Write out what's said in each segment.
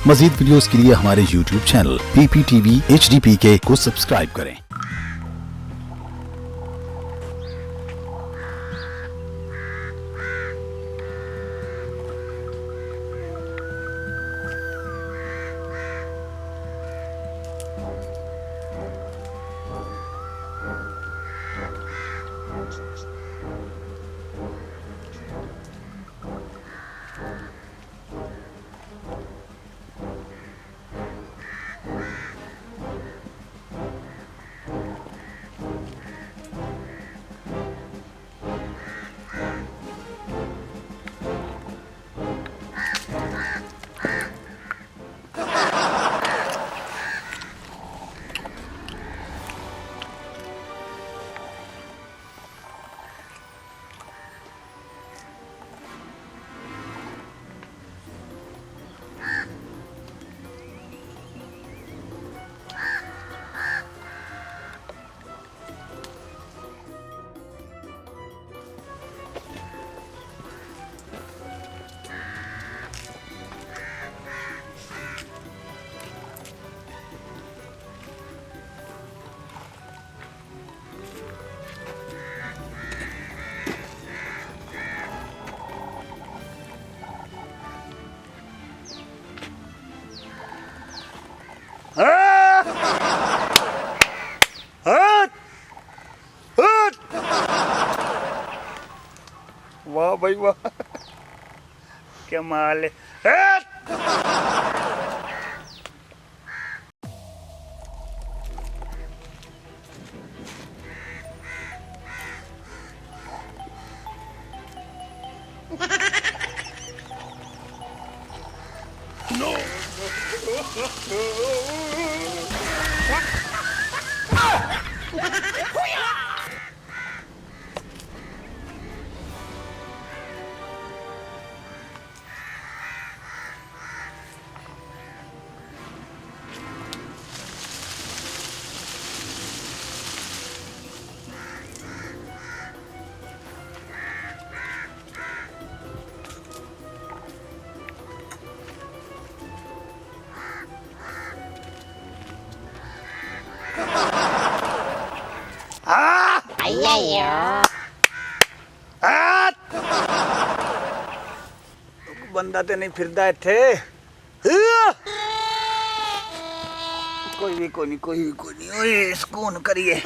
मजीद videos के लिए हमारे YouTube चैनल PPTV HDPK को सब्सक्राइब करें। वाह भाई वाह, क्या माल है। नो बंदा तो नहीं फिरदा इत्थे। कोई भी कोई नहीं ओए सुकून करिए।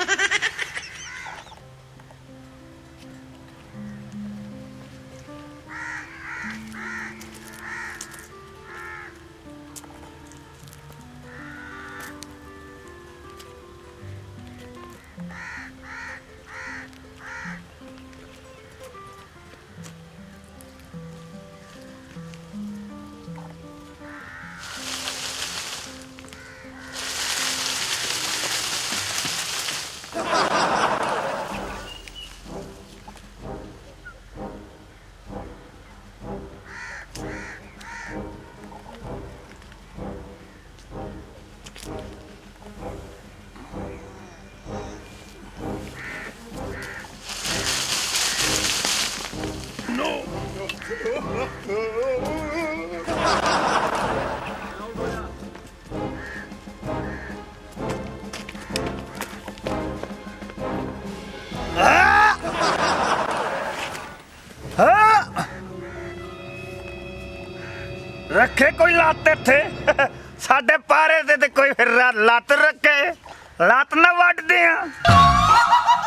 रखे कोई लाते थे साडे पारे ते कोई फिर लत रखे लत ना वड दिया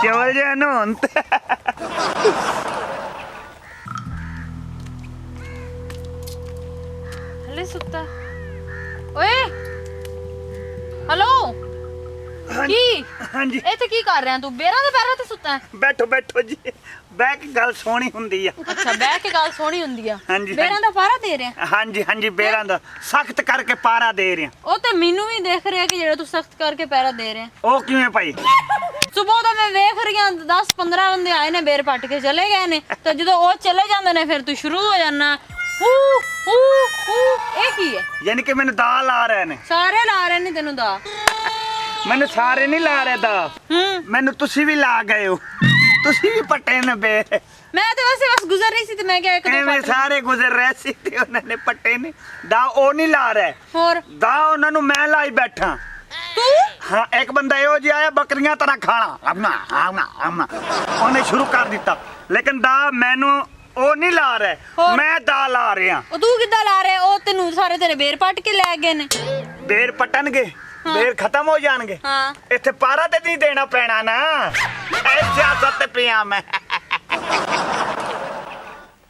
केवल जे नून हले सुत्ता ओए हेलो की हाँ जी ਇੱਥੇ ਕੀ ਕਰ ਰਿਹਾ ਤੂੰ ਬੇਰਾਂ ਦੇ ਪੈਰਾਂ ਤੇ ਸੁੱਤਾ ਹੈ बैठो बैठो जी ਬਹਿ ਕੇ ਗੱਲ ਸੋਹਣੀ ਹੁੰਦੀ ਆ ਅੱਛਾ ਬਹਿ ਕੇ ਗੱਲ ਸੋਹਣੀ ਹੁੰਦੀ ਆ ਹਾਂਜੀ, ਬੇਰਾਂ ਦਾ ਪਾਰਾ ਦੇ ਰਿਹਾ ਹਾਂਜੀ ਹਾਂਜੀ ਬੇਰਾਂ ਦਾ ਸਖਤ ਕਰਕੇ ਪਾਰਾ ਦੇ ਰਿਹਾ ਉਹ ਤੇ ਮੈਨੂੰ ਵੀ ਦੇਖ ਰਿਹਾ ਕਿ ਜਿਹੜਾ ਤੂੰ ਸਖਤ ਕਰਕੇ ਪੈਰਾ ਦੇ ਰਿਹਾ ਉਹ ਕਿਵੇਂ ਭਾਈ ਸਵੇਰ ਦਾ ਮੈਂ ਵੇਖ ਰਹੀ ਹਾਂ 10 15 ਬੰਦੇ ਆਏ ਨੇ ਬੇਰ ਪੱਟ ਕੇ ਚਲੇ ਗਏ ਨੇ ਤੇ ਜਦੋਂ ਉਹ ਚਲੇ ਜਾਂਦੇ ਨੇ ਫਿਰ ਤੂੰ ਸ਼ੁਰੂ ਹੋ ਜਾਣਾ ਇਹ ਕੀ ਹੈ ਯਾਨੀ ਕਿ ਮੈਨੂੰ ਦਾ ਲਾ ਰਹੇ ਨੇ ਸਾਰੇ ਲਾ ਰਹੇ ਨੇ ਤੈਨੂੰ ਦਾ ਮੈਨੂੰ ਸਾਰੇ ਨਹੀਂ ਲਾ ਰਹੇ ਦਾ ਮੈਨੂੰ ਤੁਸੀਂ ਵੀ ਲਾ ਗਏ ਹੋ ਤੁਸੀਂ ਵੀ ਪੱਟੇ ਨੇ ਬੇਰ ਮੈਂ ਤਾਂ ਵੈਸੇ ਬਸ ਗੁਜ਼ਰ ਰਹੀ ਸੀ ਤੇ ਮੈਂ ਕਿਹਾ ਇੱਕ ਦੋ ਐਵੇਂ ਪੱਟ ਲਵਾਂ। ਸਾਰੇ ਗੁਜ਼ਰ ਰਹੇ ਸੀ ਤੇ ਉਹਨਾਂ ਨੇ ਪੱਟੇ ਨੇ ਦਾ ਉਹ ਨਹੀਂ ਲਾ ਰਿਹਾ ਹੋਰ ਦਾ ਉਹਨਾਂ ਨੂੰ ਮੈਂ ਲਾਈ ਬੈਠਾ ਤੂੰ ਹਾਂ ਇੱਕ ਬੰਦਾ ਇਹੋ ਜਿਹਾ ਆਇਆ ਬੱਕਰੀਆਂ ਤਰ੍ਹਾਂ ਖਾਣਾ ਆਪਣਾ ਉਹਨੇ ਸ਼ੁਰੂ ਕਰ ਦਿੱਤਾ ਲੇਕਿਨ ਦਾ ਮੈਨੂੰ ਉਹ ਨਹੀਂ ਲਾ ਰਿਹਾ ਹੋਰ? ਮੈਂ ਦਾ ਲਾ ਰਿਹਾ ਉਹ ਤੂੰ ਕਿੱਦਾਂ ਲਾ ਰਿਹਾ ਉਹ ਤੈਨੂੰ ਸਾਰੇ ਤੇਰੇ ਬੇਰ ਪੱਟ ਕੇ ਲੈ ਗਏ ਨੇ ਬੇਰ ਪਟਣਗੇ ਬੇਰ ਖਤਮ ਹੋ ਜਾਣਗੇ ਹਾਂ ਇੱਥੇ ਪਾਰਾ ਤੇ ਨਹੀਂ ਦੇਣਾ ਪੈਣਾ ਨਾ ਐ ਸਿਆਸਤ ਤੇ ਪਿਆ ਮੈਂ